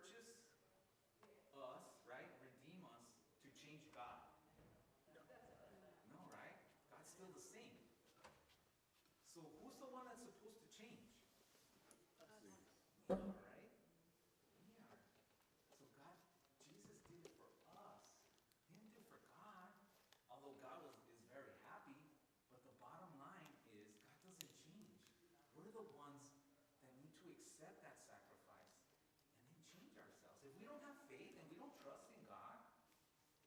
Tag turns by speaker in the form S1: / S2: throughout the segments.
S1: purchase us, right? Redeem us to change God? No, right? God's still the same. So who's the one that's supposed to change? We are, right? We are. So God, Jesus did it for us. He didn't do it for God. Although God is very happy, but the bottom line is God doesn't change. We're the ones that need to accept that sacrifice and then change ourselves. If we don't have faith and we don't trust in God,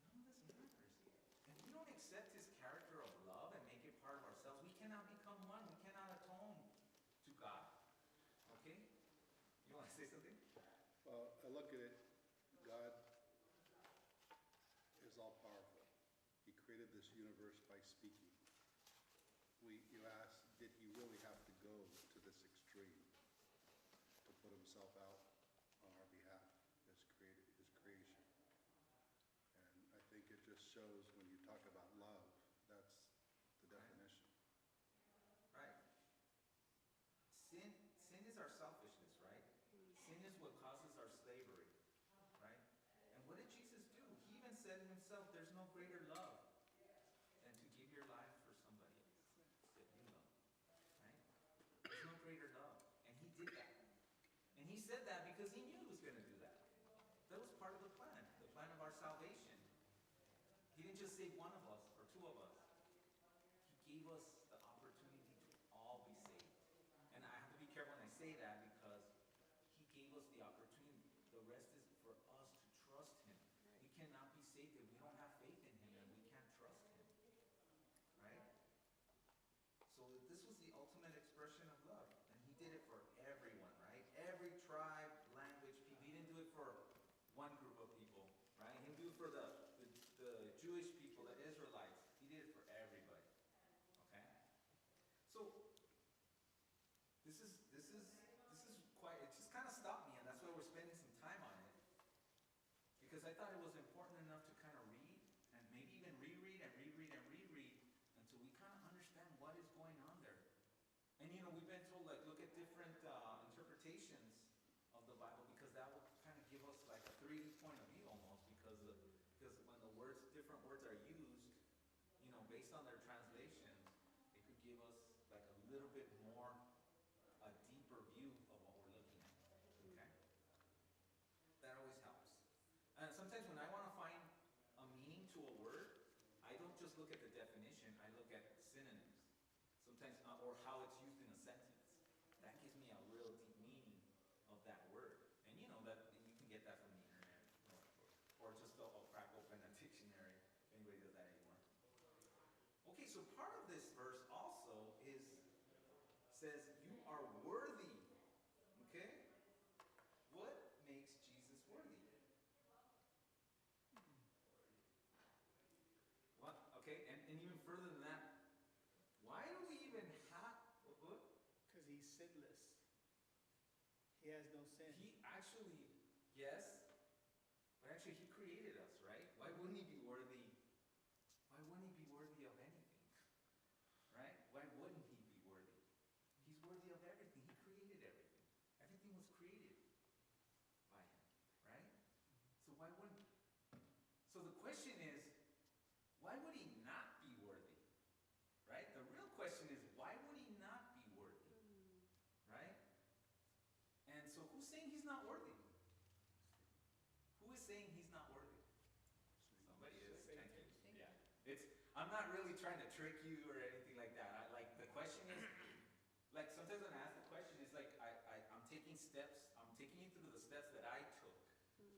S1: none of this matters. If we don't accept His character of love and make it part of ourselves, we cannot become one. We cannot atone to God. Okay? You want to say something?
S2: Well, I look at it, God is all powerful. He created this universe by speaking. You ask, did He really have to go to this extreme to put Himself out on our behalf, His creation? And I think it just shows when you talk about love, that's the definition.
S1: Right. Sin is our selfishness, right? Sin is what causes our slavery, right? And what did Jesus do? He even said Himself, there's no greater love than to give your life for somebody else that you love, right? There's no greater love. And He did that. And He said that because He knew He was going to do that. That was part of the plan of our salvation. He didn't just save one of us or two of us. He gave us the opportunity to all be saved. And I have to be careful when I say that because He gave us the opportunity. The rest is for us to trust Him. We cannot be saved if we don't have faith in Him and we can't trust Him. Right? So this was the ultimate expression of love. And He did it for everyone, right? Every tribe, language, people. He didn't do it for one group of people, right? He didn't do it for the Jewish people, the Israelites. He did it for everybody. Okay? So this is quite, it just kind of stopped me, and that's why we're spending some time on it. Because I thought it was important enough to kind of read, and maybe even reread and reread and reread, until we kind of understand what is going on there. And we've been told, like, look at different interpretations of the Bible, because that will kind of give us like a 3D point of view almost, because when different words are used, based on their translation, it could give us like a little bit more, a deeper view of what we're looking at. Okay? That always helps. And sometimes when I want to find a meaning to a word, I don't just look at the definition, I look at synonyms. Sometimes, or how it's used in a sentence. That gives me a real deep meaning of that word. And that you can get that from the internet. Or just I'll crack open a dictionary, if anybody does that anymore. Okay, so part of this verse also says, you are worthy. Okay? What makes Jesus worthy? What? Okay, and even further than that, why do we even have... What?
S3: Because He's sinless. He has no sin.
S1: He actually, yes, but actually He created us, right? Why wouldn't He be worthy? Why wouldn't He be worthy of anything? Right? Why wouldn't He be worthy? He's worthy of everything. He created everything. Everything was created by Him, right? So why wouldn't... So the question is, why would He not be worthy? Right? The real question is, why would He not be worthy? Right? And so who's saying He's not worthy? Who is saying He's not worthy? Somebody is. Thank you. Yeah. I'm not really trying to trick you or anything like that. The question is, like sometimes when I ask the question, it's like I'm taking steps, I'm taking you through the steps that I took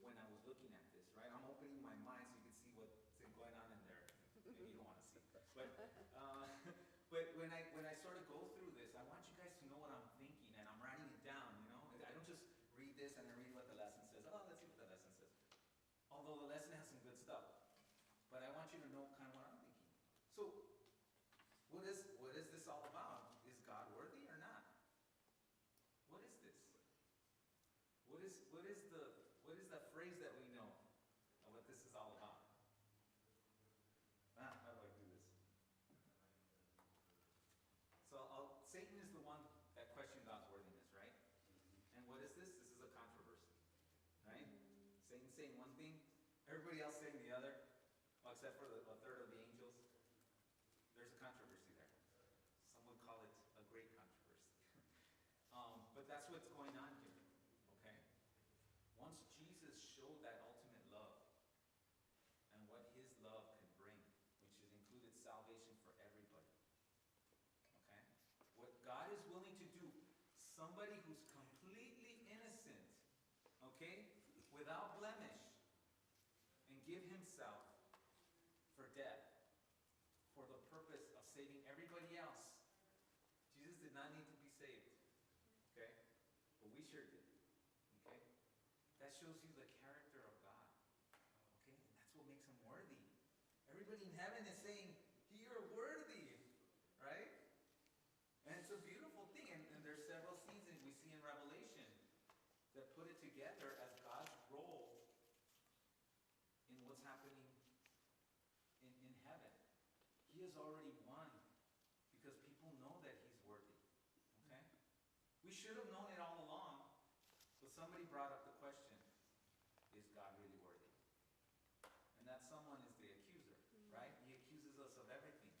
S1: when I was looking at this, right? I'm opening my mind so you can see what's going on in there. Maybe you don't want to see. But when I sort of go through this, I want you guys to know what I'm thinking, and I'm writing it down, I don't just read this and then read what the lesson says. Oh, let's see what the lesson says. Although the lesson has some good stuff. But I want you to know kind of what I'm thinking. So, what is this all about? Is God worthy or not? What is this? What is the phrase that we know of what this is all about? How do I do this? So Satan is the one that questioned God's worthiness, right? And what is this? This is a controversy, right? except for a third of the angels. There's a controversy there. Some would call it a great controversy. But that's what's going on here, okay? Once Jesus showed that ultimate love and what his love can bring, which has included salvation for everybody, okay? What God is willing to do, somebody who's completely innocent, okay, without blemish, and give himself for death, for the purpose of saving everybody else. Jesus did not need to be saved, okay? But we sure did, okay? That shows you the character of God, okay? And that's what makes him worthy. Everybody in heaven is saying, you're worthy, right? And it's a beautiful thing, and there's several scenes that we see in Revelation that put it together as God's role in what's happening in heaven. He has already won because people know that he's worthy, okay? We should have known it all along, but somebody brought up the question, is God really worthy? And that someone is the accuser, right? He accuses us of everything.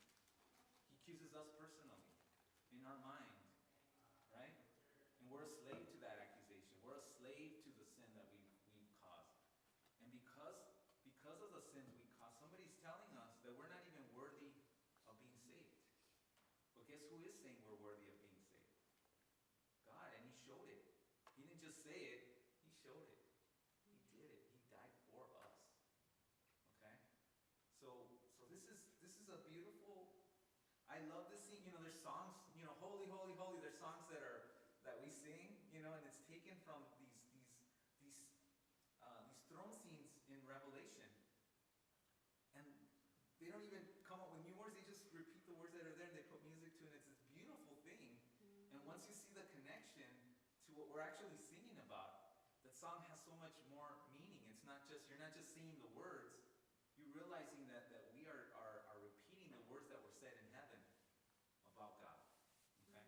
S1: He accuses us personally, in our mind, right? And we're a slave to that accusation. We're a slave to the sin that we've caused. And because of the sins we caused, somebody's telling us that we're not even worthy of being saved. But guess who is saying we're worthy of being saved? God, and he showed it. He didn't just say it, he showed it. He did it. He died for us. Okay? So this is a beautiful, I love this scene. You know, there's songs, you know, holy, holy, holy. There's songs that we sing, you know, and it's taken from these throne scenes in Revelation. And they don't even come up with new words. They just repeat the words that are there and they put music to it. It's this beautiful thing. And once you see the connection to what we're actually singing about, that song has so much more meaning. It's not just, you're not just singing the words, you're realizing that we are repeating the words that were said in heaven about God. Okay?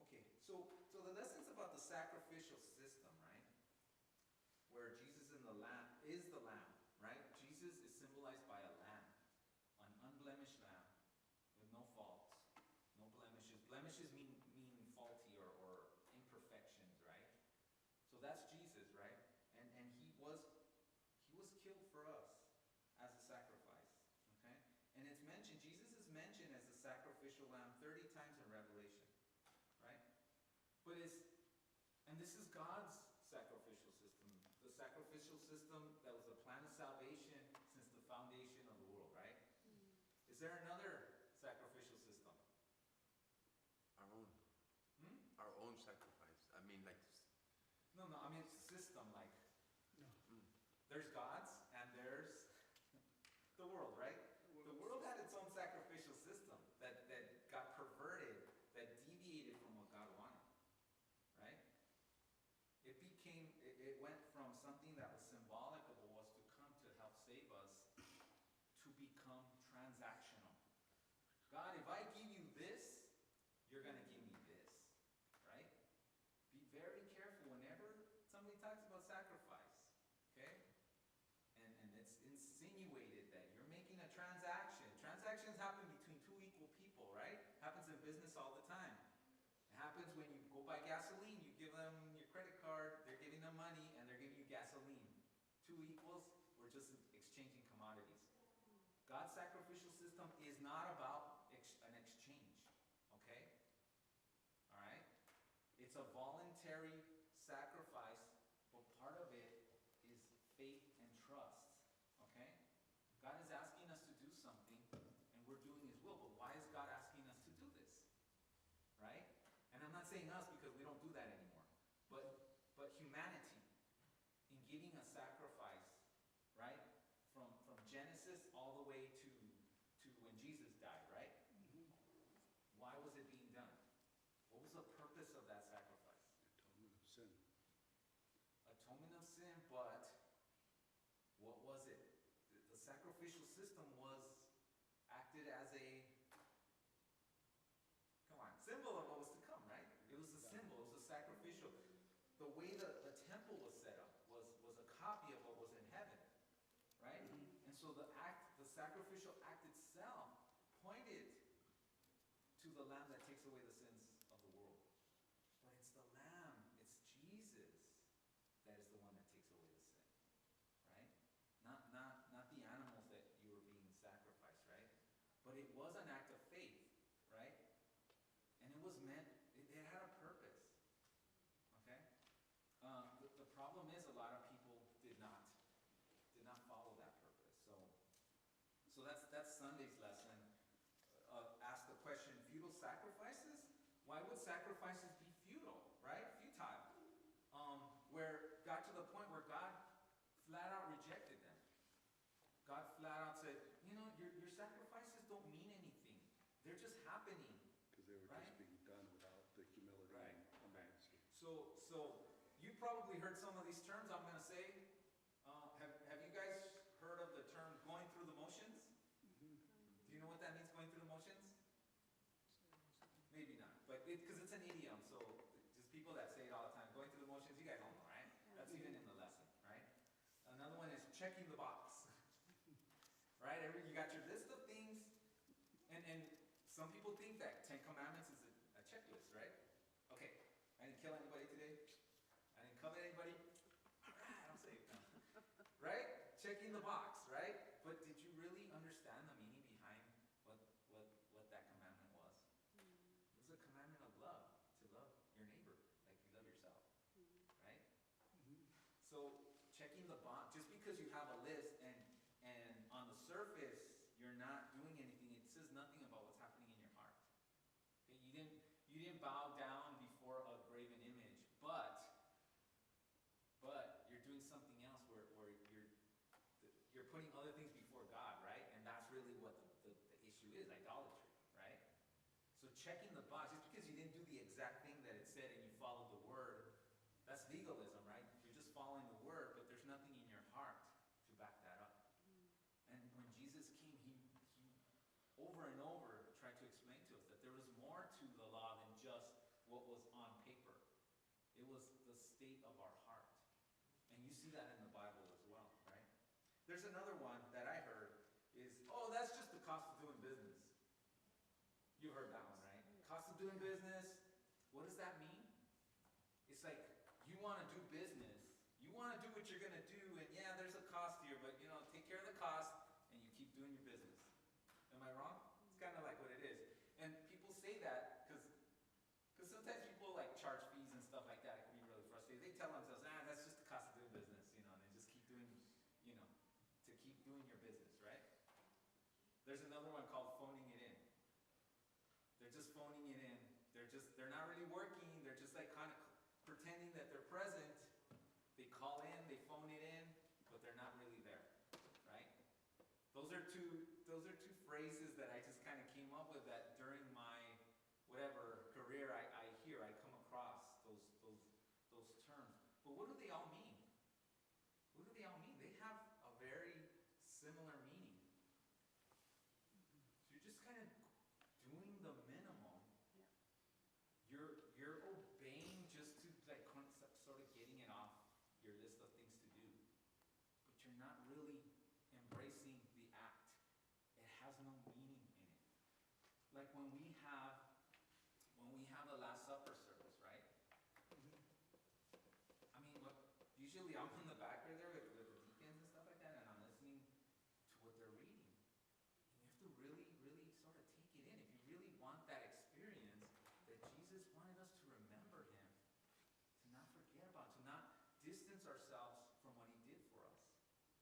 S1: Okay, so the lessons about the sacrificial system, right? Where Jesus is the lamb, right? Jesus is symbolized by a lamb, an unblemished lamb with no faults, no blemishes. Blemishes mean faulty or imperfections, right? So that's Jesus, right? And he was killed for us as a sacrifice, okay? And it's mentioned, Jesus is mentioned as a sacrificial lamb 30 times in Revelation, right? And this is God's sacrificial system, the sacrificial system that was the plan of salvation since the foundation of the world, right? Is there another sacrificial system?
S4: Our own. Our own sacrifice. I mean, like.
S1: No, I mean system, like.
S3: No.
S1: There's God's and there's the world, right? The world had its own sacrificial system that got perverted, that deviated from what God wanted, right? It went from something that was symbolic of what was to come to help save us to become transactional. God, if I give you this, you're going to give me this, right? Be very careful whenever somebody talks about sacrifice, okay? And it's insinuated that you're making a transaction. Transactions happen between two equal people, right? Happens in business all the time. It happens when you go buy gasoline, you give them your credit card, they're giving them money, and they're giving you gasoline. Two equals, we're just exchanging commodities. God's sacrificial system is not about an exchange, okay? All right? It's a voluntary sacrifice, but part of it is faith and trust, okay? God is asking us to do something, and we're doing his will, but why is God asking us to do this, right? And I'm not saying us because we don't do that anymore, but humanity in giving a sacrifice, right? From Genesis all the way to when Jesus died, right? Why was it being done? What was the purpose of that sacrifice?
S2: Atonement of sin.
S1: Atonement of sin, but what was it? The sacrificial system acted as a symbol of what was to come, right? It was a symbol, it was a sacrificial. The way the temple was set up was a copy of what was in heaven, right? And so the sacrificial act itself pointed to the Lamb that takes away the sins of the world. But it's the Lamb, it's Jesus, that is the one that takes away the sin, right? Not the animals that you were being sacrificed, right? But it was an act of faith, right? And it was meant, it had a purpose, okay? The problem is a lot of people did not follow that purpose. So that's Sunday's lesson. Ask the question, futile sacrifices? Why would sacrifices be futile, right? Futile. Where got to the point where God flat out rejected them. God flat out said, your sacrifices don't mean anything. They're just happening.
S2: Because they were
S1: right?
S2: just being done without the humility
S1: Right.
S2: and humility.
S1: So you probably heard some of these terms I'm going to say. Have you guys heard of the term going through the motions? Do you know what that means, going through the motions? Maybe not, but because it's an idiom, so just people that say it all the time, going through the motions, you guys all know, right? That's even in the lesson, right? Another one is checking the box, right? You got your list of things, and some people think that 10 Commandments is a checklist, right? Okay, I didn't kill anybody today. I didn't covet anybody. All right, I'm safe now. Right? Checking the box, right? But did you really understand the meaning behind what that commandment was? It was a commandment of love, to love your neighbor like you love yourself, right? So checking the box, just because you have a list and on the surface you're not doing anything, it says nothing about what's happening in your heart. Okay? You didn't bow down before a graven image, but you're doing something else where you're putting other things before God, right? And that's really what the issue is, idolatry, right? So checking the box, just because you didn't do the exact thing that it said and you followed the word, that's legalism, right? You're just following the word, but there's nothing in your heart to back that up. And when Jesus came, he over and over tried to explain to us that there was more to the law than just what was on paper. It was the state of our heart. And you see that in the Bible as well, right? There's another one that I heard is, that's just the cost of doing business. You heard that one, right? Cost of doing business. What does that mean? It's like you want to do business. You want to do what you're going to do, and yeah, there's a cost here, but take care of the cost, and you keep doing your business. Am I wrong? It's kind of like what it is. And people say that because sometimes people like charge fees and stuff like that. It can be really frustrating. They tell themselves, that's just the cost of doing business, and they just keep doing, to keep doing your business, right? There's another one called phoning it in. They're just phoning it in. They're not really working. They're just like kind of pretending that they're present. They call in, they phone it in, but they're not really there, right? Those are two phrases that I just kind of came up with that during my whatever career I come across those terms. But what do they all mean? What do they all mean? They have a very similar meaning. So you're just kind of doing the minimum. You're obeying just to like sort of getting it off your list of things to do. But you're not really embracing the act. It has no meaning in it. Like when we have the Last Supper service, right? I mean, usually I'm in the back there with the deacons and stuff like that, and I'm listening to what they're reading. And you have to really, really sort of take it in. If you really want that experience that Jesus wanted us to remember him, to not forget about, to not distance ourselves from what he did for us,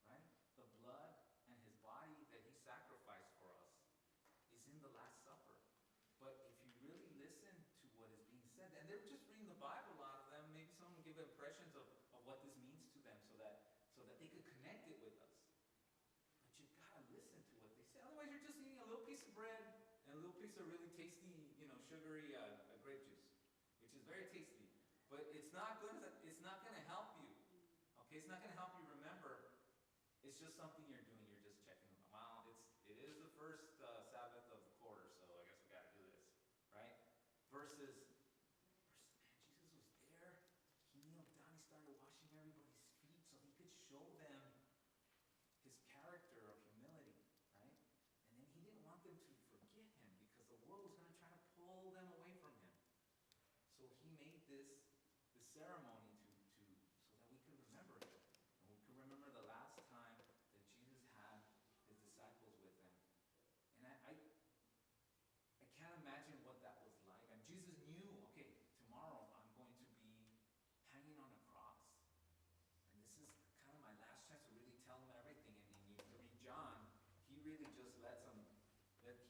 S1: right? The blood and his body that he sacrificed for us is in the Last Supper. But if you really listen to what is being said, and they're just reading the Bible, a lot of them, maybe some give impressions of what this means to them so that they could connect it with us. But you've got to listen to what they say. Otherwise, you're just eating a little piece of bread and a little piece of really tasty, sugary grape juice, which is very tasty. But it's not going to help you. Okay, it's not going to help you remember. It's just something you're doing. You're just checking. Well, it is the first Sabbath of the quarter, so I guess we got to do this, right? Versus, man, Jesus was there. He kneeled down. He started washing everybody's feet so he could show them his character of humility, right? world was going to try to pull them away from him. So he made this ceremony so that we could remember it. And we could remember the last time that Jesus had his disciples with him. And I can't imagine what that was like. And Jesus knew, okay, tomorrow I'm going to be hanging on a cross. And this is kind of my last chance to really tell him everything. And you read John, he really just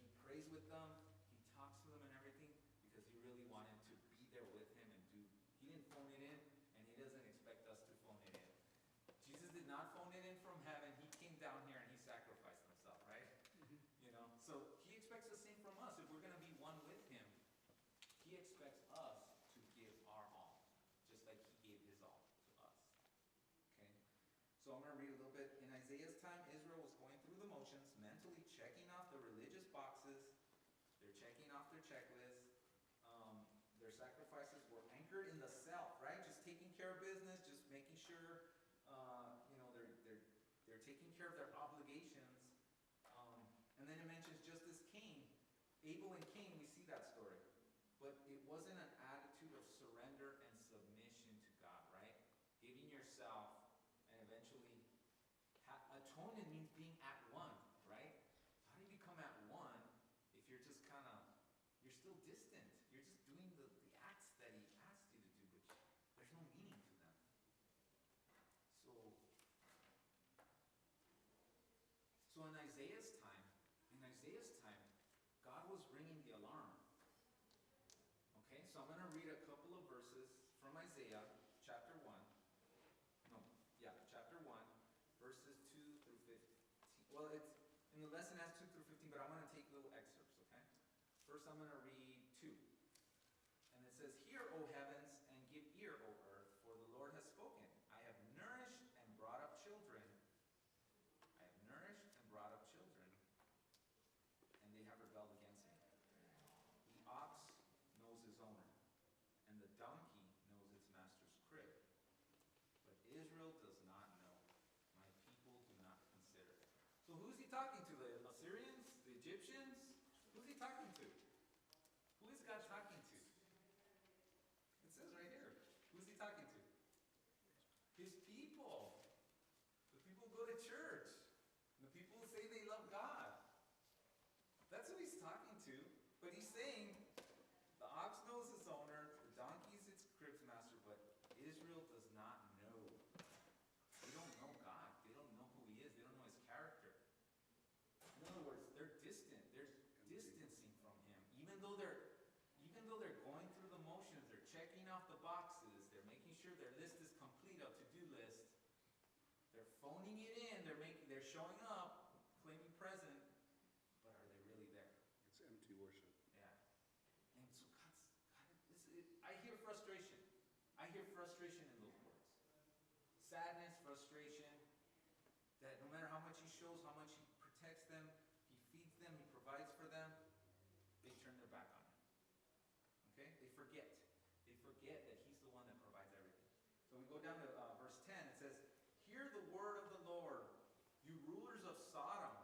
S1: he prays with them, he talks to them and everything, because he really wanted to be there with him and he didn't phone it in, and he doesn't expect us to phone it in. Jesus did not phone it in from heaven. He came down here and he sacrificed himself, right? You know, so he expects the same from us. If we're going to be one with him, he expects us to give our all, just like he gave his all to us. Okay? So I'm going to read a little bit. In Isaiah's time, Israel was going through the motions, mentally checking off the religious boxes. They're checking off their checklist. Their sacrifices were anchored in the self, right? Just taking care of business, just making sure, they're taking care of their obligations. And then it mentions just as Cain, Abel and Cain, we see that story. But it wasn't an attitude of surrender and submission to God, right? Giving yourself and eventually atonement means being at one, right? How do you become at one if you're just you're still distant? You're just doing the acts that he asked you to do, but there's no meaning to them. So in Isaiah's time, God was ringing the alarm. Okay, so I'm going to read a couple of verses from Isaiah, chapter 1. Chapter 1, verses 2 through 15. Well, it's in the lesson has 2 through 15, but I'm going to take little excerpts, okay? First, I'm going to read 2. And it says, "Hear, O heavens, and give ear, O earth, for the Lord has spoken. I have nourished and brought up children. I have nourished and brought up children, and they have rebelled against me. The ox knows his owner, and the donkey knows its master's crib. But Israel does not know. My people do not consider it." So who's he talking to? The Assyrians? The Egyptians? Who's he talking to? Who is God talking to? It says right here. Who's he talking to? His people. The people who go to church. The people who say they love God. That's who he's talking to. But he's saying, the ox knows its owner, the donkey's its crib's master, but Israel does not know. They don't know God. They don't know who he is. They don't know his character. In other words, they're distant. They're distancing from him. Even though they're going through the motions, they're checking off the boxes, they're making sure their list is complete, a to-do list. They're phoning it in, they're showing up, claiming present, but are they really there?
S2: It's empty worship.
S1: Yeah. And so I hear frustration. I hear frustration in those words. Sadness, frustration, that no matter how much he shows, how much he protects them, he feeds them, he provides for them, they turn their back on him. Okay? They forget. They forget that he's the one that provides everything. So we go down to verse 10. It says, "Hear the word of the Lord, you rulers of Sodom.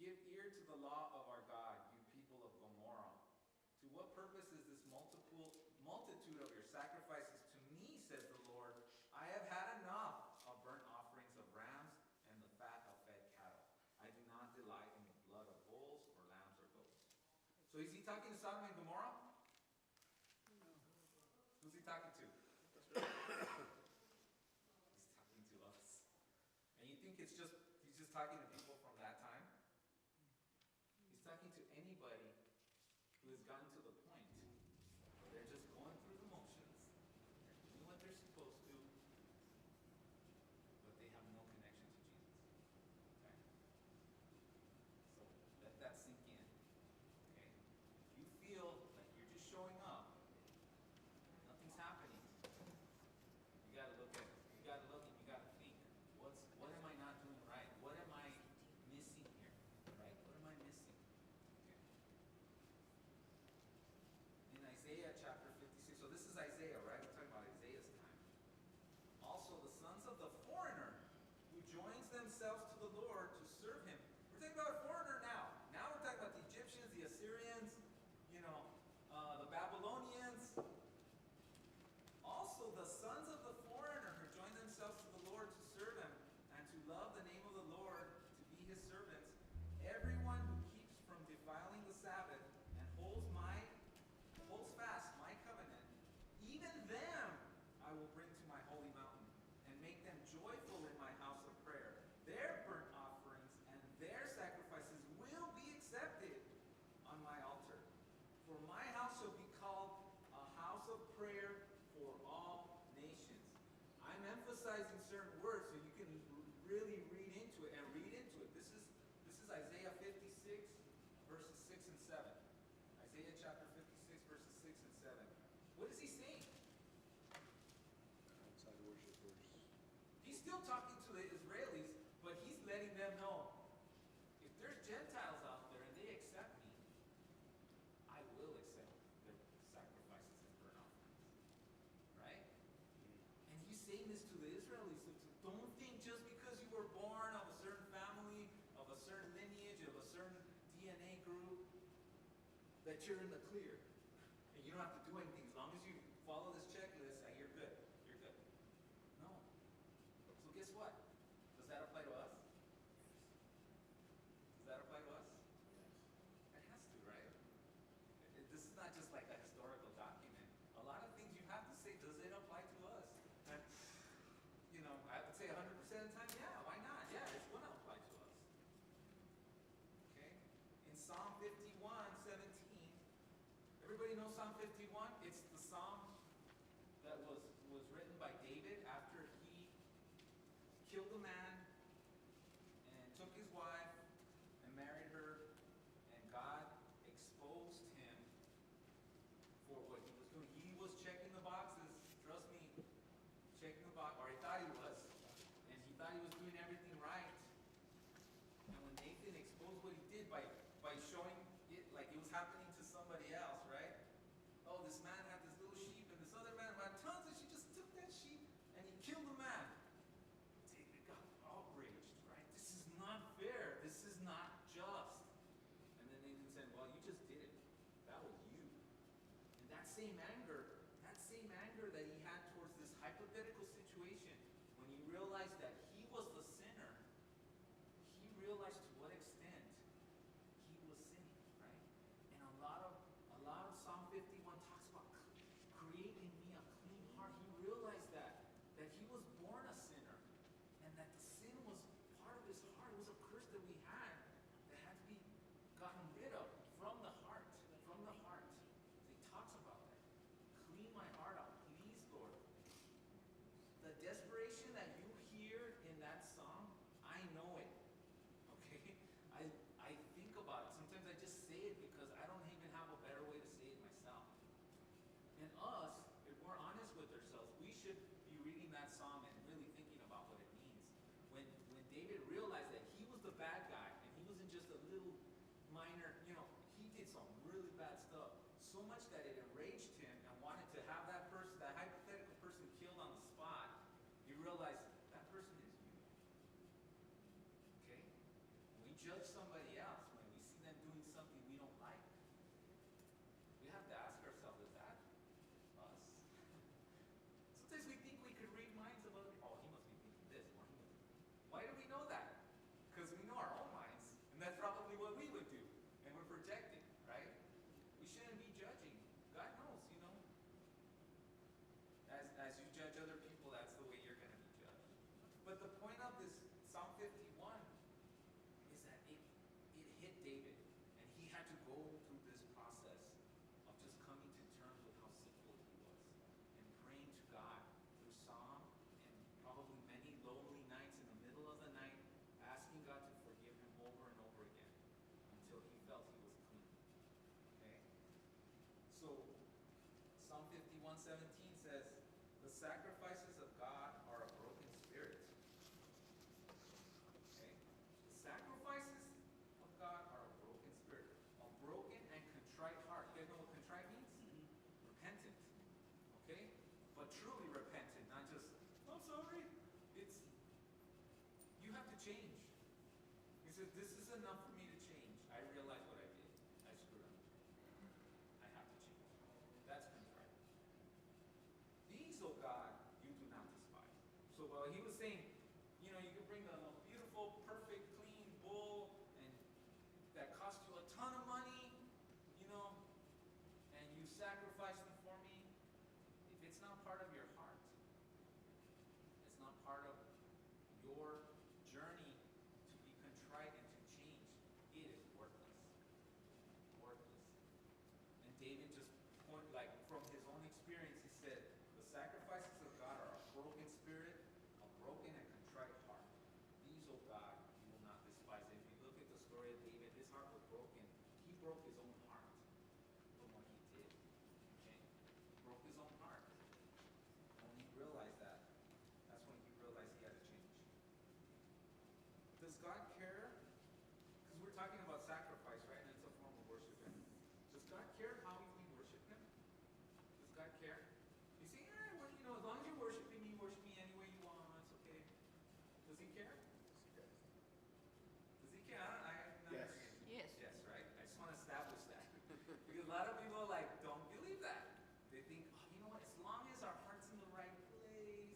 S1: Give ear to the law of our God, you people of Gomorrah. To what purpose is this multitude of your sacrifices to me, says the Lord? I have had enough of burnt offerings of rams and the fat of fed cattle. I do not delight in the blood of bulls or lambs or goats." So is he talking to Sodom and Gomorrah? Who's he talking to? He's talking to us. And you think he's just talking to people from that time? He's talking to anybody who has gotten to the point where they're just going through the motions, they're doing what they're supposed to, but they have no connection to Jesus. Okay? So let that sink in. Okay? If you feel like you're just showing up, nothing's happening, you gotta look and you gotta think, what am I not doing right? What am I missing here? Right? What am I missing? Okay. In Isaiah chapter 56, so this is Isaiah, right? We're talking about Isaiah's time. Also, the sons of the foreigner who joins themselves to the Lord to serve him. We're talking about a foreigner now. Now we're talking about the Egyptians, the Assyrians, emphasizing certain words so you can really read into it and read into it. This is Isaiah 56, verses 6 and 7. Isaiah chapter 56, verses 6 and 7. What is he saying?
S2: Outside worshipers.
S1: He's still talking to the Israelis, but he's letting them know, if there's Gentiles out there and they accept me, I will accept their sacrifices and burnt offerings. Right? And he's saying this to the Israelis. So don't think just because you were born of a certain family, of a certain lineage, of a certain DNA group, that you're in the clear. And you don't have to do anything. As long as you follow this checklist, you're good. You're good. No. So guess what? Does that apply to us? Does that apply to us? It has to, right? This is not just like a historical document. A lot of things you have to say, does it apply to us? And, I would say 100% of the time, yeah, why not? Yeah, it's going to apply to us. Okay? In Psalm 51:17, everybody knows Psalm 51? It's the psalm that was written by David after he killed a man and took his wife and married her, and God exposed him for what he was doing. He was checking the boxes, trust me, checking the box, or he thought he was, and he thought he was doing everything right. And when Nathan exposed what he did by showing it like it was happening to somebody else, right? Oh, this man had this little sheep, and this other man had tons of sheep. Just took that sheep and he killed the man. David got outraged, right? This is not fair. This is not just. And then Nathan said, well, you just did it. That was you. And that same anger that he had towards this hypothetical situation, when he realized that he was the sinner, he realized to what extent he was sinning, right? And a lot of Psalm 51 talks about create in me a clean heart. He realized that he was born a sinner, and that the sin was part of his heart. It was a curse that we had that had to be gotten rid of from the heart, from the heart. So he talks about that. Clean my heart out, please, Lord. The desperation that you hear in that psalm, I know it. Okay? I think about it. Sometimes I just say it because I don't even have a better way to say it myself. And us, if we're honest with ourselves, we should be reading that psalm and really thinking about what it means. When David realized that he was the bad guy, and he wasn't just a little minor, he did some really bad stuff. So much that it enraged him and wanted to have that person, that hypothetical person, killed on the spot. He realized that person is you. Okay? We judge somebody else when we see them doing something we don't like. We have to ask ourselves, is that us? Sometimes we think we could read minds of other people. Oh, he must be thinking this, or he must be. Why do we know that? Because we know our own minds, and that's probably what we would do. And we're projecting, right? We shouldn't be judging. God knows, As you judge other people, that's the way you're going to be judged. But the point of this Psalm 51 is that it hit David, and he had to go through this process of just coming to terms with how sinful he was, and praying to God through psalm, and probably many lonely nights in the middle of the night, asking God to forgive him over and over again until he felt he was clean. Okay? So Psalm 51:17 says, the sacrifices of God are a broken spirit. Okay? The sacrifices of God are a broken spirit. A broken and contrite heart. You guys know what contrite means? Repentant. Okay? But truly repentant, not just, I'm sorry. It's, you have to change. He says, this is enough for me to change. I realize what I did. I screwed up. I have to change. That's contrite. These, oh God, you do not despise. So he was saying, you can bring the most beautiful, perfect, clean bull, and that cost you a ton of money, and you sacrifice them for me. If it's not part of your heart, it's not part of your journey to be contrite and to change, it is worthless. Worthless. And David just from his own experience, he said, the sacrifices of God are a broken spirit, a broke his own heart from what he did. Okay? Broke his own heart. When he realized that, that's when he realized he had to change. Does God care? Because we're talking about sacrifice, right? And it's a form of worshiping. Does God care how we worship him? Does God care? You say, well, as long as you're worshiping me any way you want, it's okay. Does he care? Does he care? I'm not
S2: Yes.
S1: hearing it.
S5: Yes.
S1: Yes, right? I just want to establish that. Because a lot of people don't believe that. They think, you know what, as long as our heart's in the right place,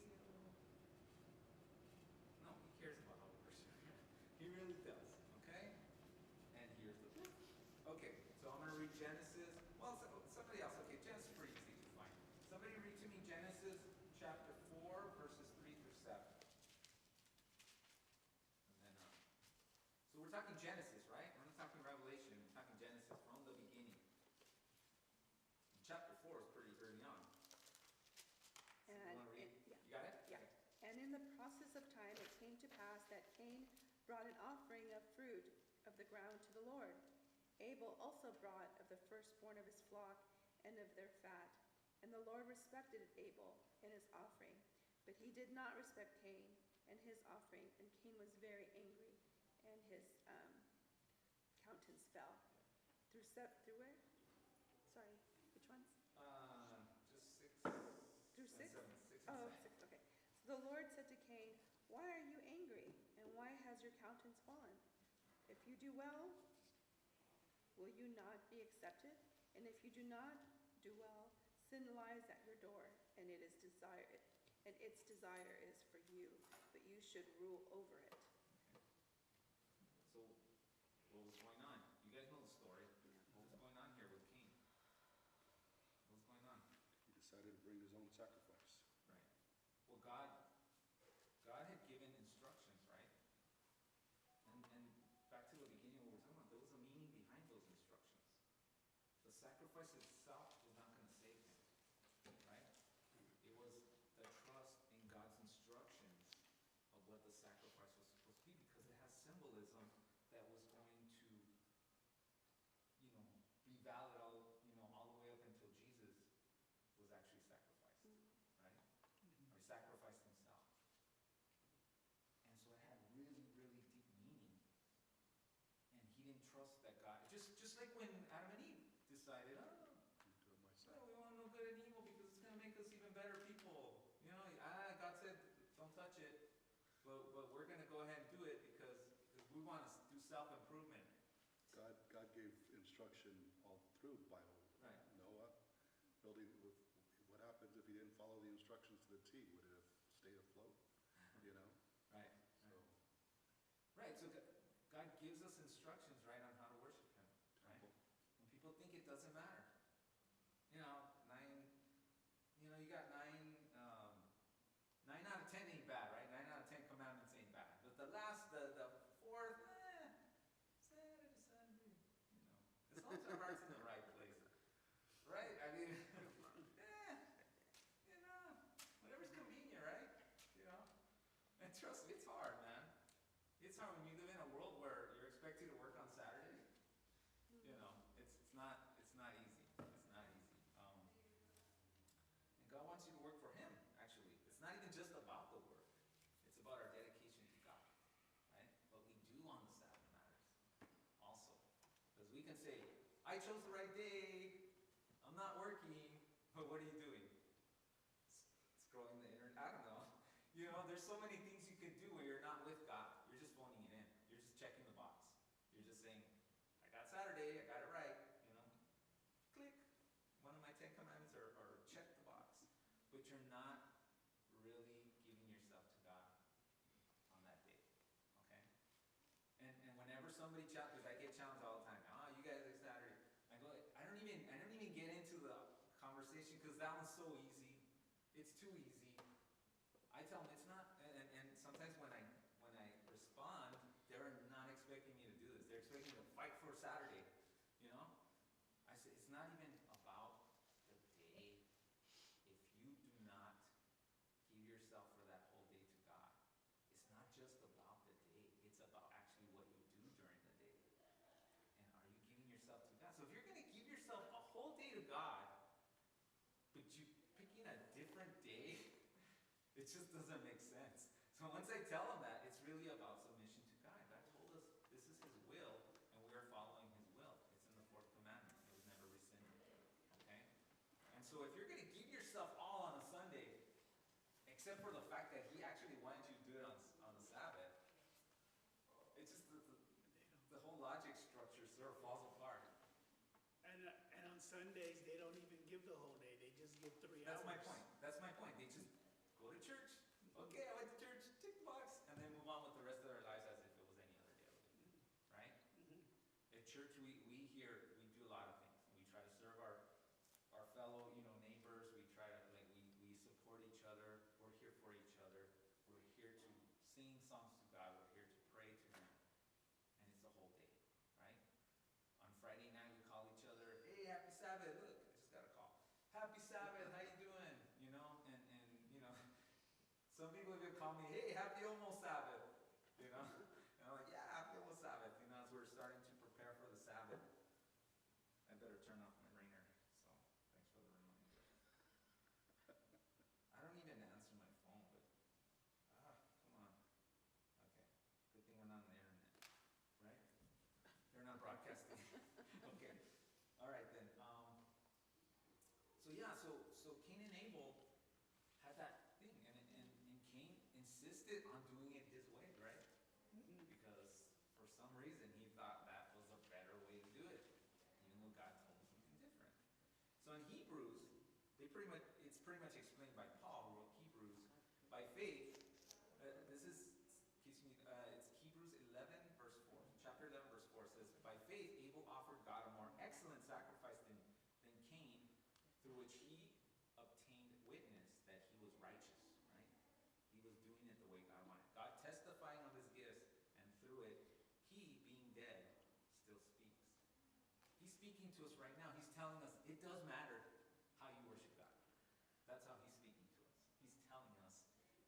S1: No, he cares about how we worship him. He really does, okay? And here's the proof. Okay, so I'm going to read Genesis. Well, somebody else. Okay, Genesis is pretty easy to find. Somebody read to me Genesis chapter 4, verses 3 through 7. And then, so we're talking Genesis, right? We're not talking Revelation. We're talking Genesis from the beginning. Chapter 4 is pretty early on. So you want to read?
S6: Yeah.
S1: You got it?
S6: Yeah. And in the process of time, it came to pass that Cain brought an offering of fruit of the ground to the Lord. Abel also brought of the firstborn of his flock and of their fat. And the Lord respected Abel and his offering, but he did not respect Cain and his offering. And Cain was very angry, and his countenance fell. Through where? Sorry, which ones?
S1: Just 6.
S6: Through 6?
S1: 7, 6 and
S6: Oh,
S1: 7.
S6: 6, okay. So the Lord said to Cain, "Why are you angry, and why has your countenance fallen? If you do well, will you not be accepted? And if you do not do well, sin lies at your door, and its desire is for you, but you should rule over it."
S1: So, what was going on? You guys know the story. What was going on here with Cain? What was going on?
S2: He decided to bring his own sacrifice.
S1: Right. Well, God had given instructions, right? And back to the beginning, what we're talking about, there was a meaning behind those instructions. The sacrifice itself was not going to save him, right? It was the trust in God's instructions of what the sacrifice was supposed to be, because it has symbolism that was going to, be valid all the way up until Jesus was actually sacrificed, right? Or sacrificed himself. And so it had really, really deep meaning. And he didn't trust that God, just like when Adam and Eve decided,
S2: I'll do it myself.
S1: we want to know good and evil because it's going to make us even better people. God said, don't touch it, but we're going to go ahead and do it because we want to do self-improvement.
S2: God gave instruction all through the Bible.
S1: Right.
S2: Noah, what happens if he didn't follow the instructions to the T? Would it have stayed afloat?
S1: Right.
S2: So,
S1: Right, so God gives us instructions, right, on how to worship him, right?
S2: Temple.
S1: When people think it doesn't matter. You got 9 out of 10 ain't bad, right? 9 out of 10 commandments ain't bad. But the fourth, Saturday, Sunday, as long as our heart's in the right place, right? I mean, whatever's convenient, right? And trust me, it's hard, man. It's hard when you live in a world where you're expected to work on Saturday. It's not easy. It's not easy. And God wants you to work for him, actually. It's not even just about the work. It's about our dedication to God, right? What we do on the Sabbath matters also. Because we can say, I chose the right day, I'm not working, but what are you doing? Scrolling the internet, I don't know. There's so many things you can do where you're not with God. You're just phoning it in. You're just checking the box. You're just saying, I got Saturday, I got it right, Click. One of my 10 commandments, or check the box. But you're not really giving yourself to God on that day, okay? And whenever somebody challenges, I get challenged all the time. You guys like Saturday. I don't even get into the conversation because that one's so easy. It's too easy. I tell them it's not, and sometimes when I respond, they're not expecting me to do this. They're expecting me to fight for Saturday, I say it's not even about the day. If you do not give yourself for that whole day to God, it's not just about the day. It's about actually what you do during the day. And are you giving yourself to God? It just doesn't make sense. So once I tell them that, it's really about submission to God. God told us this is His will, and we are following His will. It's in the fourth commandment. It was never rescinded. Okay? And so if you're going to give yourself all on a Sunday, except for the fact that He actually wanted you to do it on the Sabbath, it's just the whole logic structure sort of falls apart.
S3: And on Sundays, they don't even give the whole day, they just give 3 hours.
S1: That's my point. That's my point. They just go to church. Okay, I went to church, tick the box, and then move on with the rest of their lives as if it was any other day of the week. Right? At church, we do a lot of things. We try to serve our fellow, neighbors. We try to, we support each other. We're here for each other. We're here to sing songs to God. We're here to pray to Him. And it's the whole day, right? On Friday night, we call each other, hey, happy Sabbath. Look, I just got a call. Happy Sabbath, how you doing? Some people even call me, hey, happy almost Sabbath. And I'm like, yeah, happy almost Sabbath. As we're starting to prepare for the Sabbath. I better turn off my ringer. So thanks for the reminder. I don't even answer my phone, but come on. Okay. Good thing we're not on the internet. Right? They're not broadcasting. Okay. All right then. So Cain and Abel had that thing, and Cain insisted on doing it his way, right? Because for some reason he thought that was a better way to do it, even though God told him something different. So in Hebrews, it's pretty much explained by Paul, who wrote Hebrews. By faith, it's Hebrews 11 verse 4. Chapter 11 verse 4 says, by faith Abel offered God a more excellent sacrifice than Cain, through which he obtained witness that he was righteous, right? He was doing it the way God wanted. God testifying of his gifts, and through it, he, being dead, still speaks. He's speaking to us right now. He's telling us it does matter how you worship God. That's how he's speaking to us. He's telling us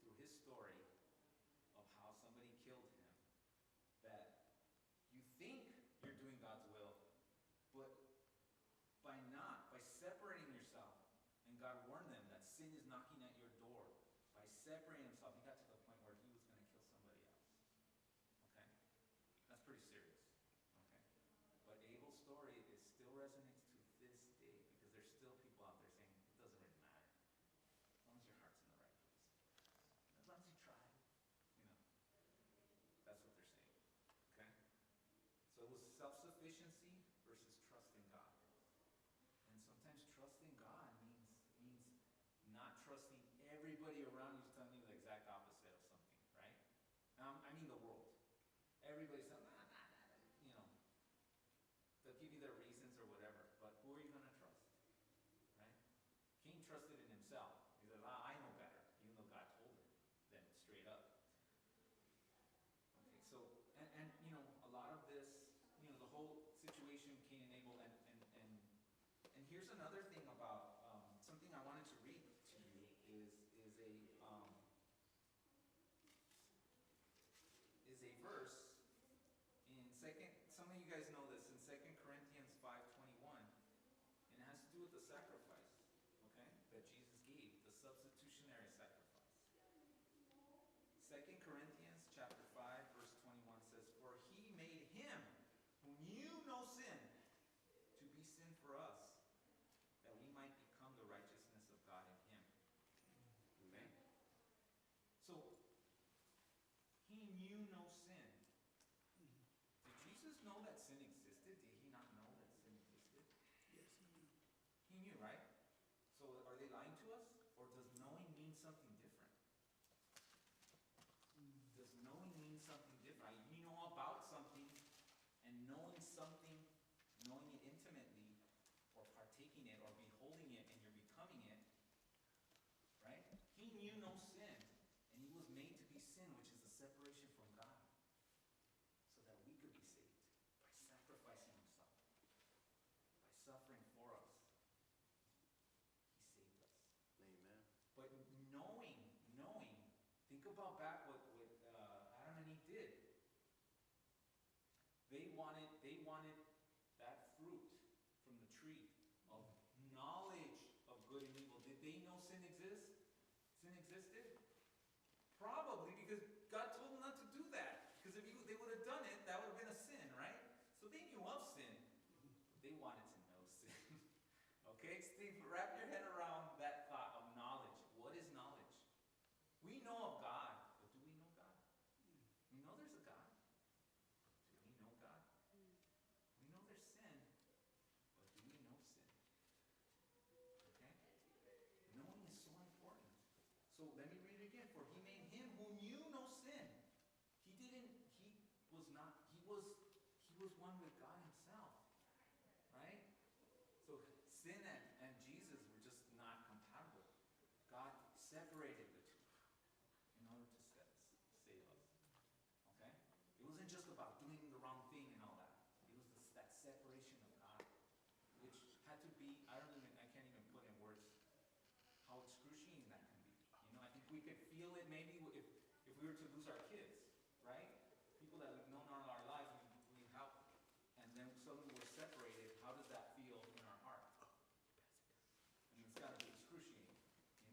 S1: through his story of how somebody killed him that you think you're doing God's will, but by separating yourself, and God warned them that sin is knocking at your door. By separating himself, he got to the point where he was going to kill somebody else. Okay? That's pretty serious. Okay? But Abel's story still resonates to this day, because there's still people out there saying, it doesn't really matter. As long as your heart's in the right place. As long as you try. That's what they're saying. Okay? So it was self-sufficiency versus trust in God. And sometimes trust in God means not trusting everybody around you is telling you the exact opposite of something, right? I mean the world. Everybody's saying, nah. They'll give you their reasons or whatever, but who are you going to trust, right? Cain trusted in himself. He said, I know better, even though God told them straight up. Okay, so, and a lot of this, the whole situation, Cain and Abel, and here's another thing about something I wanted to read to you is a verse in second. Some of you guys know this in 2 Corinthians 5:21, and it has to do with the sacrifice, okay, that Jesus gave, the substitutionary sacrifice. 2 Corinthians chapter 5 verse 21 says, "For he made him who knew no sin to be sin for us, that we might become the righteousness of God in him." Okay? So, he knew no sin. Did Jesus know that sin existed? Did he not know that sin existed?
S3: Yes, he knew.
S1: He knew, right? So are they lying to us? Or does knowing mean something different? Does knowing mean something different? You know about something, and knowing something, knowing it intimately, or partaking it, or beholding it, and you're becoming it, right? He knew no sin, and he was made to be sin, which is the separation from God, so that we could be saved by sacrificing himself, by suffering for us. He saved us.
S4: Amen.
S1: But knowing, think about back what Adam and Eve did. They wanted that fruit from the tree of knowledge of good and evil. Did they know sin existed? Okay, Steve, wrap your head around that thought of knowledge. What is knowledge? We know of God, but do we know God? We know there's a God. Do we know God? We know there's sin, but do we know sin? Okay? Knowing is so important. So let me read it again. For he made him who knew no sin. He was one with God himself. Right? So sin and Jesus were just not compatible. God separated the two in order to save us. Okay? It wasn't just about doing the wrong thing and all that. It was that separation of God, which had to be, I can't even put in words how excruciating that can be. I think we could feel it maybe if we were to lose our kids, right? People that we've known all our lives, we help, and then suddenly we're separated. How does that feel in our heart? I mean, it's got to be excruciating,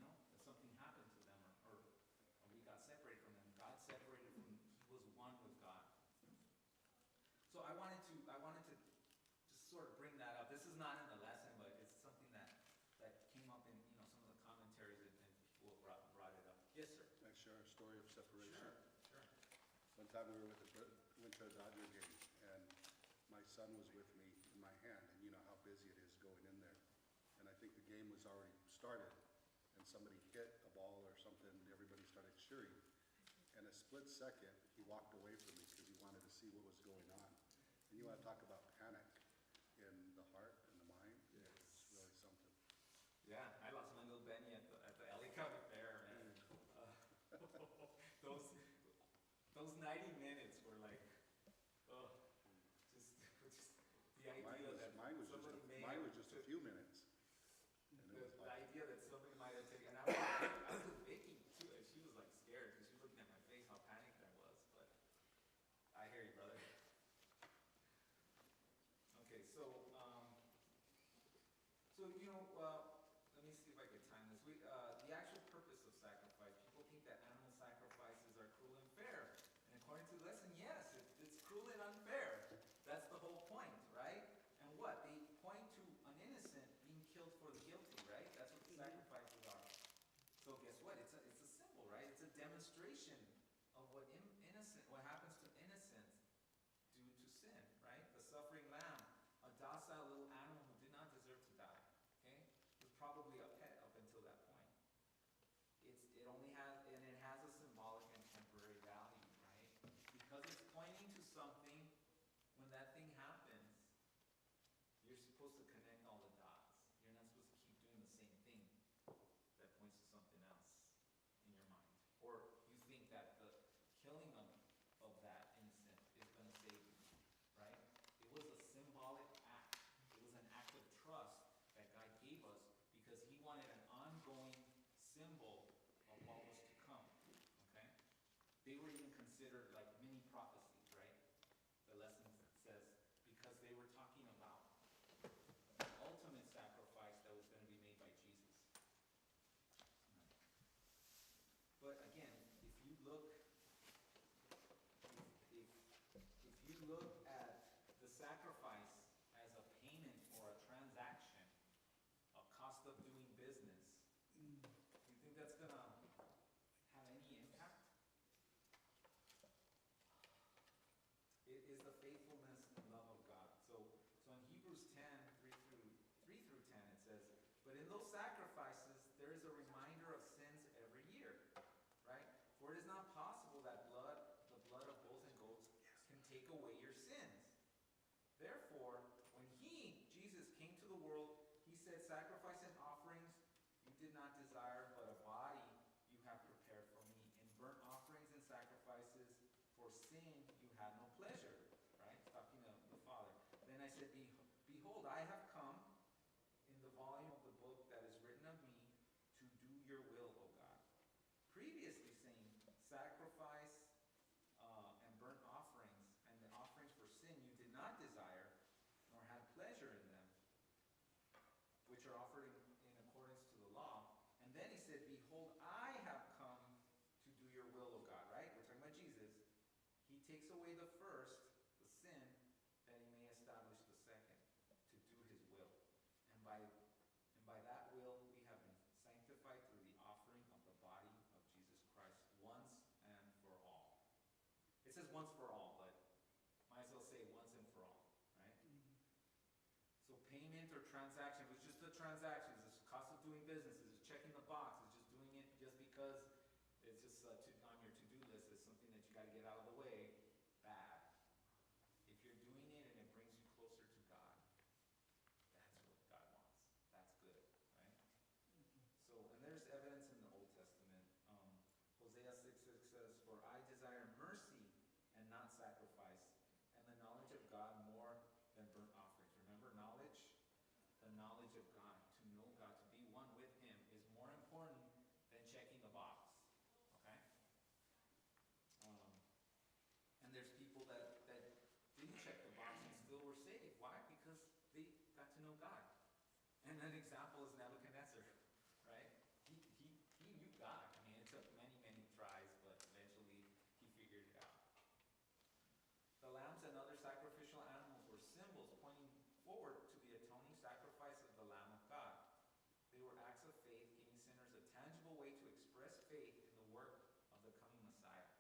S1: that something happened to them, or we got separated from them. God separated from them. He was one with God. So I wanted to just sort of bring that up. This is not in the lesson, but it's something that came up in some of the commentaries and people brought it up. Yes, sir.
S2: Can I share a story of separation?
S1: Sure.
S2: One time we were with the Winter Dodger game, and my son was with me in my hand, and you know how busy it is going in there. And I think the game was already started, and somebody hit a ball or something, and everybody started cheering. In a split second, he walked away from me because he wanted to see what was going on. And you want to talk about panic in the heart and the mind?
S1: Yes.
S2: It's really something.
S1: Yeah, I lost my little Benny at the LA County Fair, man. Those 90 minutes were like, just the idea that
S2: Mine was just a few minutes. And it was
S1: the
S2: like,
S1: idea that somebody might have taken. And I was with Vicky too, and she was like scared because she was looking at my face, how panicked I was. But I hear you, brother. Okay, so let me see if I can time this. The actual purpose of sacrifice. People think that animal sacrifices are cruel and fair, and according to the lesson, yes, it's cruel and unfair. That's the whole point, right? And what they point to an innocent being killed for the guilty, right? That's what the sacrifices are. So guess what? It's a symbol, right? It's a demonstration of what happens to innocence due to sin, right? The suffering lamb, a docile little animal who did not deserve to die. Okay, was probably a pet up until that point. It has a symbolic and temporary value, right? Because it's pointing to something. When that thing happens, you're supposed to connect all the dots. You're not supposed to keep doing the same thing that points to something else in your mind. Or you think that the killing of that innocent is going to save you, right? It was a symbolic act. It was an act of trust that God gave us because he wanted an ongoing symbol of what was to come, okay? They were even considered like mini prophecies, right? The lesson says, because they were talking about the ultimate sacrifice that was going to be made by Jesus. But again, if you look at the sacrifice as a payment or a transaction, a cost of doing business, do you think that's going to have any impact? It is the faithfulness and love of God. So in Hebrews 10, 3 through 10, it says, but in those sacrifices, there is a reminder of sins every year, right? For it is not possible that the blood of bulls and goats can take away your sins. Therefore, when Jesus, came to the world, he said, sacrifice and offerings you did not desire, but a body you have prepared for me. In burnt offerings and sacrifices for sin you had no pleasure. Right? Talking to the Father. Then I said, behold, I have come in the volume of the book that is written of me to do your will, O God. Previously saying, sacrifice and burnt offerings and the offerings for sin you did not desire, nor had pleasure in them, which are offered in accordance to the law. And then he said, behold, I have come to do your will, O God. Right? We're talking about Jesus. He takes away the first, the sin, that he may establish the second, to do his will. And by once for all, but might as well say once and for all, right? So payment or transaction, if it's just a transaction, it's just cost of doing business, it's just checking the box, it's just doing it just because it's just on your to-do list, it's something that you gotta get out of the way, bad. If you're doing it and it brings you closer to God, that's what God wants. That's good, right? So, and there's evidence in the Old Testament. Hosea 6:6 says, "For I desire mercy and not sacrifice, and the knowledge of God more than burnt offerings." Remember knowledge? The knowledge of God, to know God, to be one with Him, is more important than checking the box. Okay? And there's people that didn't check the box and still were saved. Why? Because they got to know God. And an example is Nebuchadnezzar, right? He knew God. I mean, it took many, many tries, but eventually he figured it out. The lambs and other sacrificial animals were symbols pointing forward to the atoning sacrifice of the Lamb of God. They were acts of faith, giving sinners a tangible way to express faith in the work of the coming Messiah.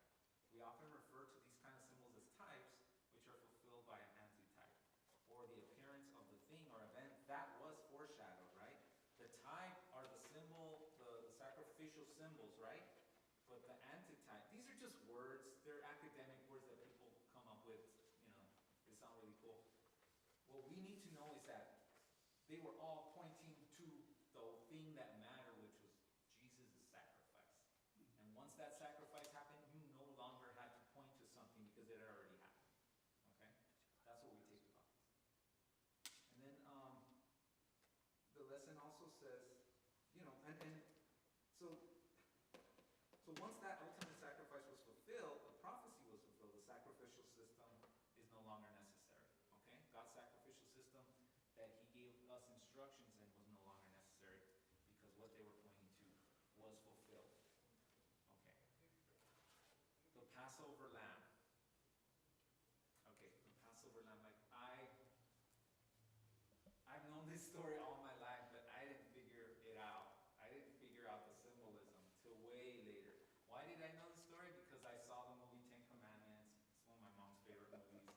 S1: We often refer to these kind of symbols as types, which are fulfilled by an antitype, or the appearance of the thing or event that was foreshadowed, right? The type are the symbol, the sacrificial symbols, right? But the antitype, these are just words, they're academic words that people come up with, they sound really cool. What we need to know is that they were all pointing to the thing that mattered, which was Jesus' sacrifice. And once that sacrifice happened, you no longer had to point to something because it had already happened. Okay? That's what we take about this. And then the lesson also says, so once that ultimate sacrifice was fulfilled, the prophecy was fulfilled, the sacrificial system is no longer necessary. Okay? God's sacrificial system that He gave us instructions in was no longer necessary because what they were pointing to was fulfilled. Okay. The Passover lamb. Okay, the Passover lamb. Like I've known this story all my life, but I didn't figure it out. I didn't figure out the symbolism till way later. Why did I know the story? Because I saw the movie Ten Commandments. It's one of my mom's favorite movies.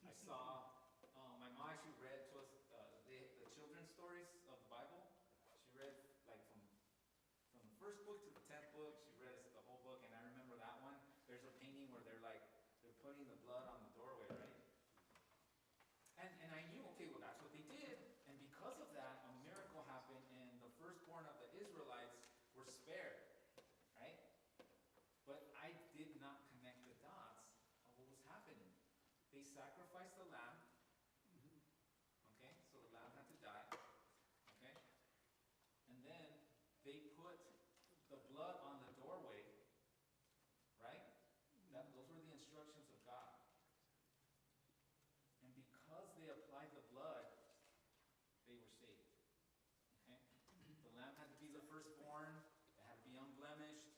S1: I saw, my mom actually read to us the children's stories of the Bible. She read like from the first book to the 10th book. She read us the whole book, and I remember that one. There's a painting where they're putting the blood on the doorway, right? And I knew, okay, well that's what they did. And because of that, a miracle happened, and the firstborn of the Israelites were spared, right? But I did not connect the dots of what was happening. They sacrificed the lamb, okay? So the lamb had to die, okay? And then they put the blood on the doorway, right? Those were the instructions of God. And because they applied the blood, they were saved. Okay? The lamb had to be the firstborn, it had to be unblemished.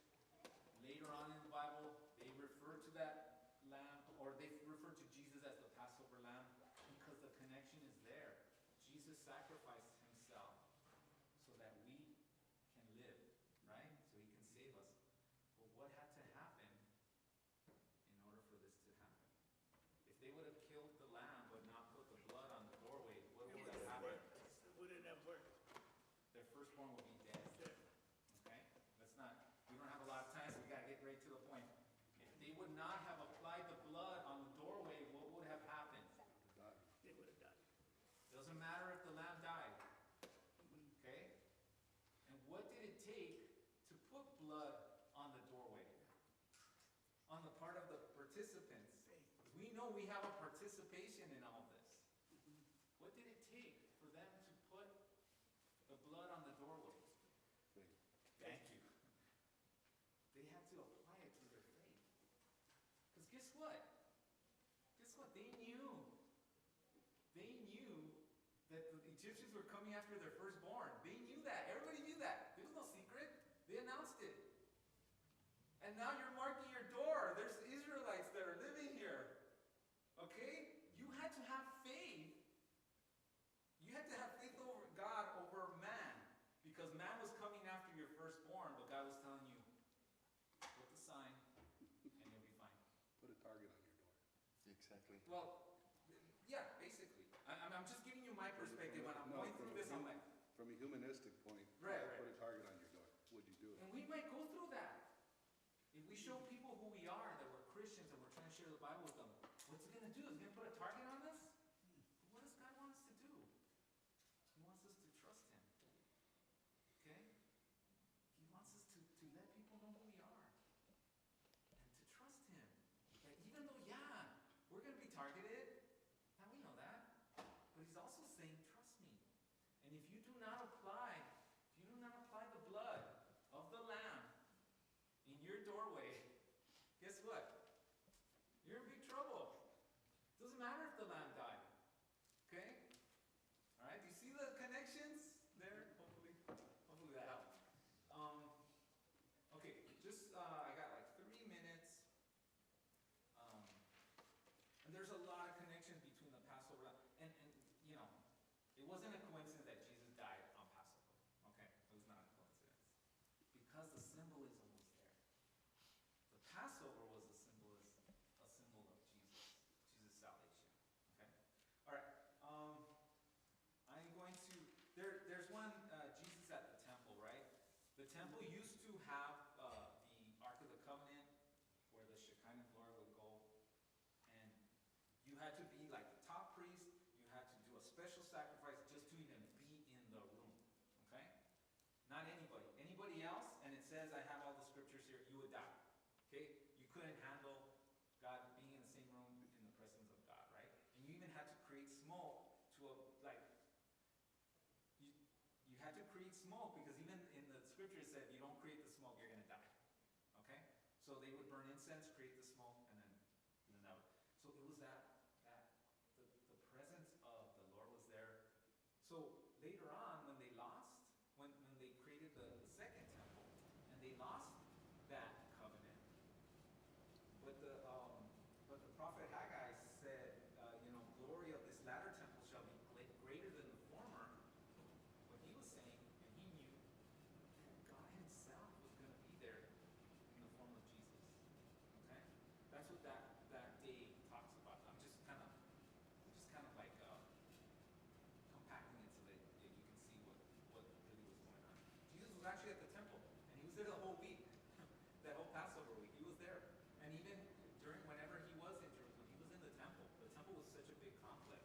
S1: Later on in the Bible, they refer to that lamb, or they refer to Jesus as the Passover lamb, because the connection is there. Jesus sacrificed Himself so that we can live, right? So He can save us. But what had to happen in order for this to happen? If they would have killed the lamb but not put the blood on the doorway, what would have happened?
S3: It wouldn't have worked.
S1: Their firstborn would be dead. Okay? We don't have a lot of time, so we got to get right to the point. If they would not have applied the blood on the doorway, what would have happened?
S3: They would have died.
S1: Doesn't matter if the lamb died. Okay? And what did it take to put blood on the doorway? On the part of the participants. We know we have a participation in all this. What did it take for them to put the blood on the doorway? Thank you. They had to apply it to their faith. Because guess what? Guess what? They knew that the Egyptians were coming after their firstborn. They knew that. Everybody knew that. There was no secret. They announced it. And now you're marking your door. There's Israelites that are living here. Okay? You had to have faith. You had to have faith over God over man. Because man was coming after your firstborn, but God was telling you, put the sign and you'll be fine.
S2: Put a target on your door.
S4: Exactly.
S1: Well, yeah, basically. I'm just giving you my perspective. When I'm going through this, I'm like,
S2: From a humanistic point,
S1: Right,
S2: I'll
S1: right.
S2: put a target on your door. Would you do it?
S1: and we might go through that. If we show people who we are, that we're Christians and we're trying to share the Bible with them, what's it gonna do? Is it gonna put a target on us? But what does God want us to do? He wants us to trust Him. Okay? He wants us to let people know who we are. And to trust Him. That even though, yeah, we're gonna be targeted, and we know that. But He's also saying, trust me. And if you do not apply the blood of the Lamb in your doorway, guess what? You're in big trouble. Doesn't matter if the lamb died. Okay? Alright, do you see the connections there? Hopefully that helped. Okay, just I got like 3 minutes. And there's a lot of connections between the Passover and you know, it wasn't a coincidence that Jesus died on Passover. Okay? It was not a coincidence. Because the symbolism was there. The Passover was a symbol of Jesus, Jesus' salvation. Okay? Alright, I'm going to, there's one, Jesus at the temple, right? The temple used to have the Ark of the Covenant, where the Shekinah glory would go, and you had to be like the top priest, you had to do a special sacrifice just to even be in the room. Okay? Not anybody. Anybody else, and it says, I have all the scriptures here, you would die. Okay? You couldn't handle God being in the same room in the presence of God, right? And you even had to create smoke to you had to create smoke, because even in the scripture it said, if you don't create the smoke, you're gonna die. Okay? So they would burn incense, create the smoke, and then that would, so it was the presence of the Lord was there. So later on, when they lost, when they created the second temple, and they lost that covenant, but the prophet Haggai said, glory of this latter temple shall be greater than the former. What he was saying, and he knew that God Himself was going to be there in the form of Jesus. Okay, that's what that day talks about. I'm just kind of like compacting it so that you can see what really was going on. Jesus was actually at the temple, and He was there the whole week, that whole Passover week. He was there, and even whenever He was in Jerusalem, He was in the temple. The temple was such a big complex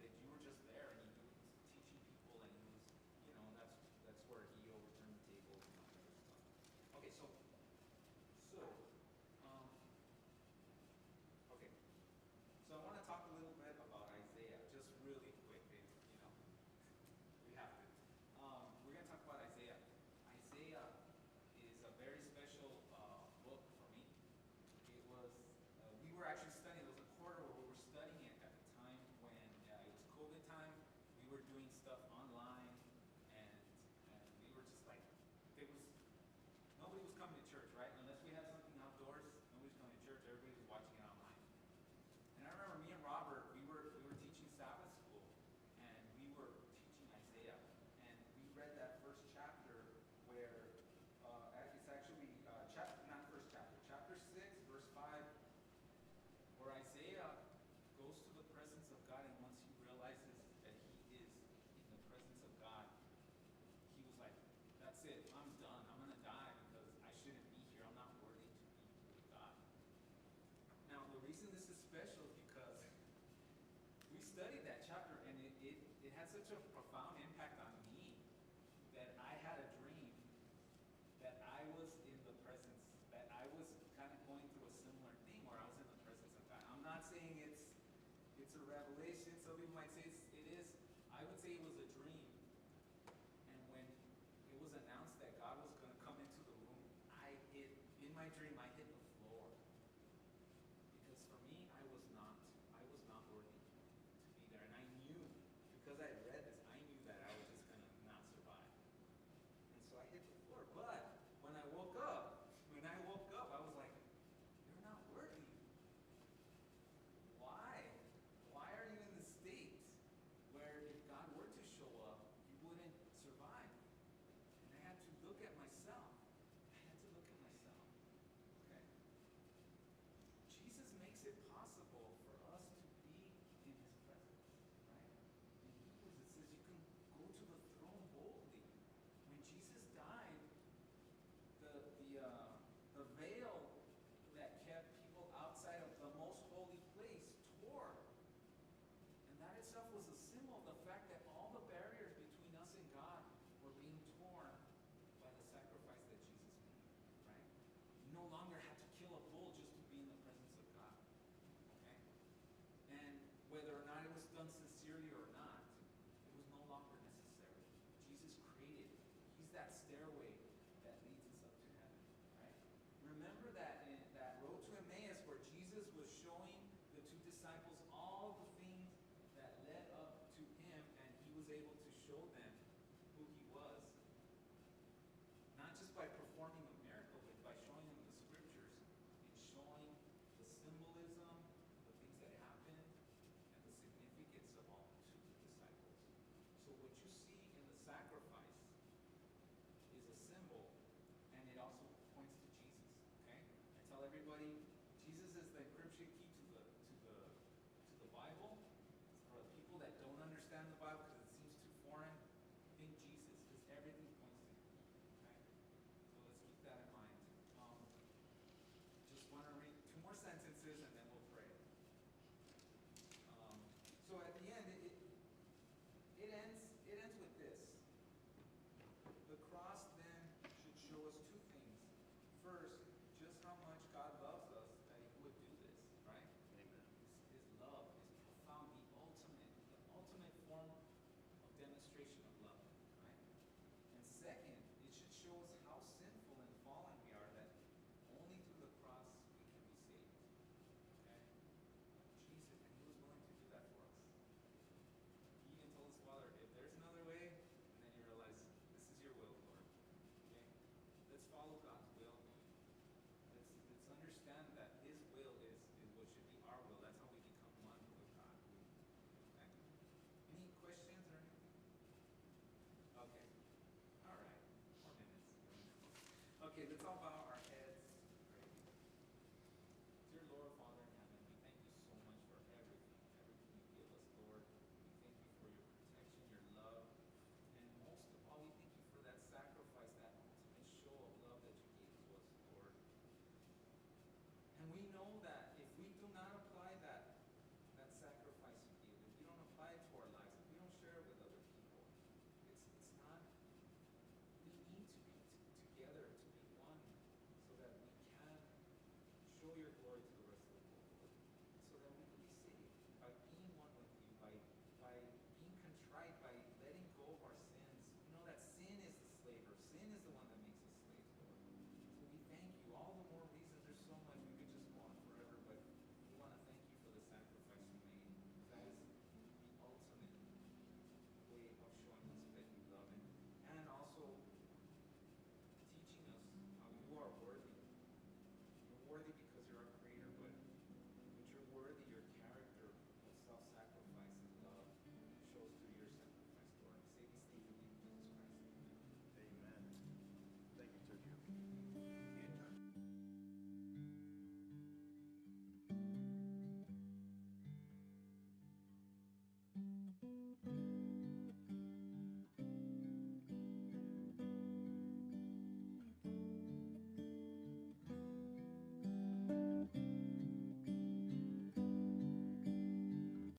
S1: that you were just there, and He was teaching people, and He was, that's where He overturned the tables and all that other stuff. Okay, so I want to talk a little bit about Isaiah, just really quick. We have to. We're going to talk about Isaiah. Isaiah is a very special book for me. It was, we were actually studying, it was a quarter where we were studying it at the time when it was COVID time. We were doing stuff online, and we were just like, nobody was coming to church, right? Unless we had something outdoors, nobody's coming to church, everybody was watching it online. And I remember me and Robert, we were teaching Sabbath School, and we were teaching Isaiah, and we read that first chapter where it's actually not first chapter, chapter 6, verse 5, where Isaiah goes to the presence of God, and once he realizes that he is in the presence of God, he was like, that's it, I'm done, I'm going to die because I shouldn't be here, I'm not worthy to be with God. Now, the reason this is special is because we studied that chapter, and it had such a profound impact on me that I had a dream that I was in the presence, that I was kind of going through a similar thing where I was in the presence of God. I'm not saying it's a revelation. Some people might say it is. I would say it was a dream. And when it was announced that God was going to come into the room, in my dream, I hit the floor. Because for me, I was not worthy to be there. And I knew, because I read this, I knew that I was just going to not survive. And so I hit the floor. But when I woke up, I was like, you're not worthy. Why? Why are you in the state where if God were to show up, you wouldn't survive? And I had to look at myself. Okay? no longer had to kill a bull just to be in the presence of God. Okay? And whether or not it was done sincerely or not, it was no longer necessary. Jesus created. He's that stairway that leads us up to heaven. Right? Remember that in that road to Emmaus where Jesus was showing the two disciples all the things that led up to him, and he was able to show them who he was, not just by performing a miracle, but by showing them the scriptures and showing the symbolism, the things that happened, and the significance of all to the disciples. So what you see in the sacrifice is a symbol, and it also points to Jesus. Okay? I tell everybody, Jesus is the encryption key to the Bible. For people that don't understand the Bible because it seems too foreign, think Jesus, because everything points to him. Okay? So let's keep that in mind. Just want to read 2 more sentences and then we'll pray. So at the end, it ends with this. The cross then should show us 2 things. First, just how much God loves us that he would do this, right?
S4: Amen.
S1: His love is profound, the ultimate form of demonstration of love, right? And second, it should show us how sinful and fallen we are, that only through the cross we can be saved. Okay? Jesus, and he was willing to do that for us. He even told his Father, if there's another way, and then you realize, this is your will, Lord. Okay? Let's follow God's will. Let's understand that his will is what should be our will. That's how we become one with God. Okay? Any questions or anything? Okay. All right. 4 minutes. Okay, let's all bow